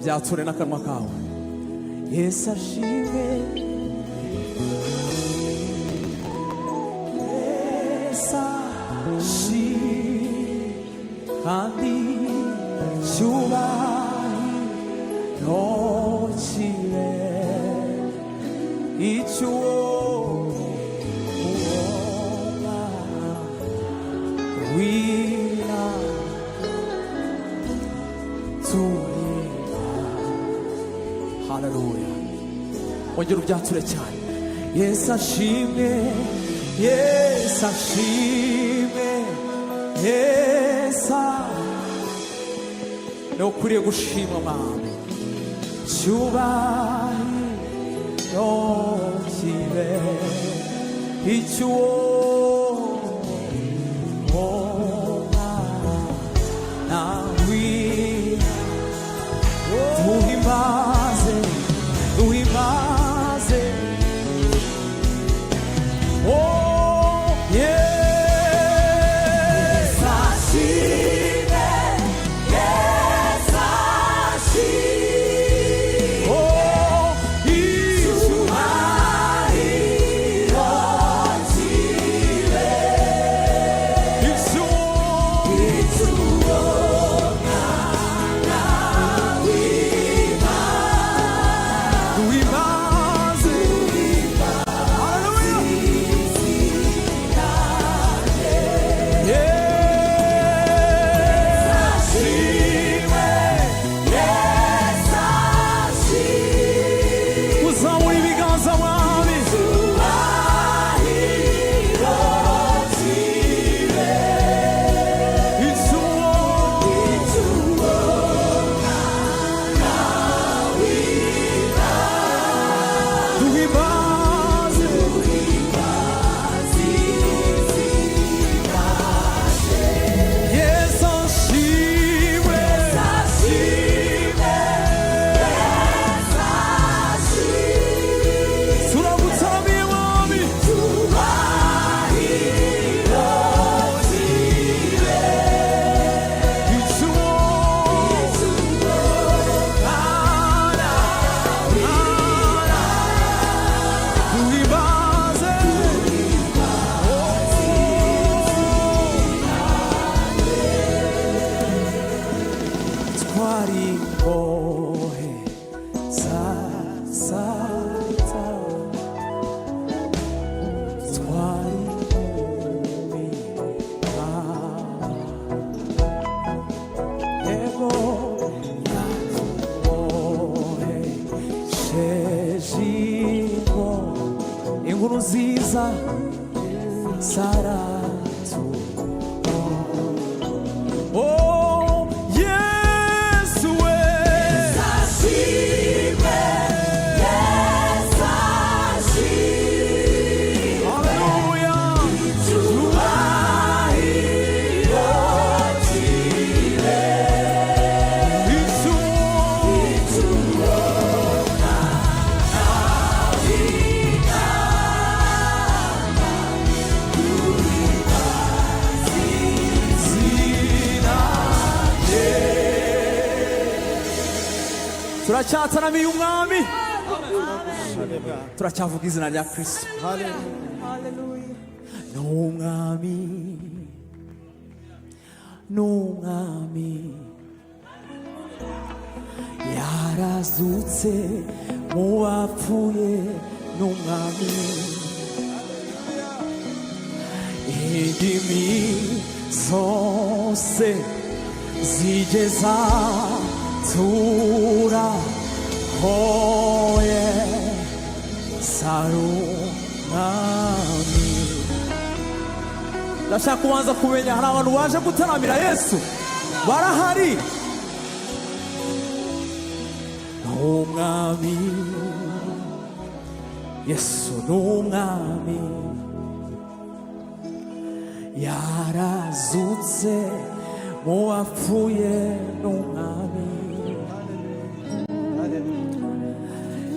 byature n'akanwa kawe. Yesu ashimwe, Yesu ashimwe, kandi cyubahiro kibe icy'uwo wina tuwina. Haleluya. Ongera ubyature cyane. Yesu ashimwe, Yesu ashimwe, Yesu ni ukwiriye gushimwa Mwami. Cyubahiro kibe icy'uwo Uhimbaze, uhimbaze. Oh, yes, ashimwe, yes, ashimwe. Oh, icyubahiro kibe icy'uwo inkuru nziza saratu. Oh, Yesu we, ashimwe, Yesu ashimwe. Haleluya. Cyubahiro kibe icy'uwo turacyataramiye umwami, turacyavuga izina rya Kristo. Haleluya. N'umwami, n'umwami yarazutse mu bapfuye. N'umwami indimi zose zigeza tura hoye sarunami. Ndashaka kubanza kumenya hari abantu baje gutaramira Yesu barahari. N'umwami Yesu, n'umwami yarazutse mu bapfuye. N'umwami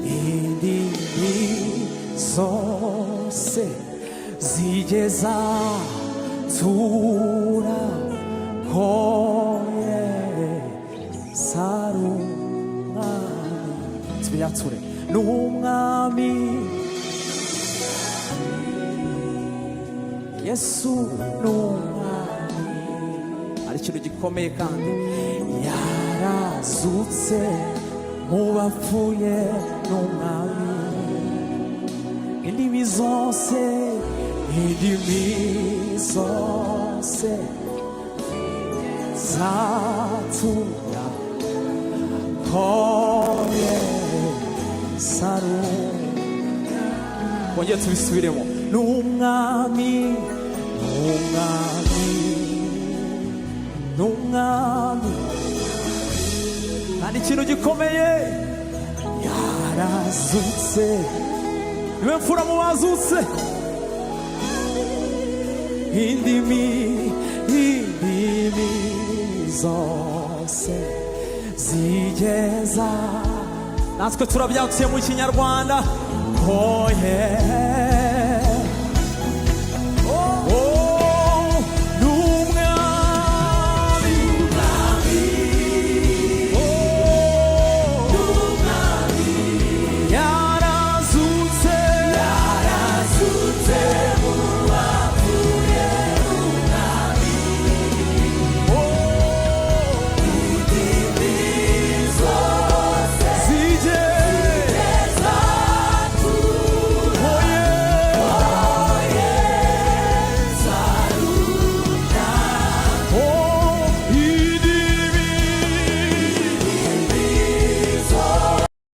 indimi zose zigeza tura hoye tubyature n'umwami Yesu n'umwami ari ikintu gikomeye kandi yarazutse mu bapfuye n'umwami indimi zose zatumya koye saru kongera tubisubiremo n'umwami kandi ikintu gikomeye yarazutse niwe mfura mu bazutse indimi zose zigeza natwe turabyatuye mu kinyarwanda koye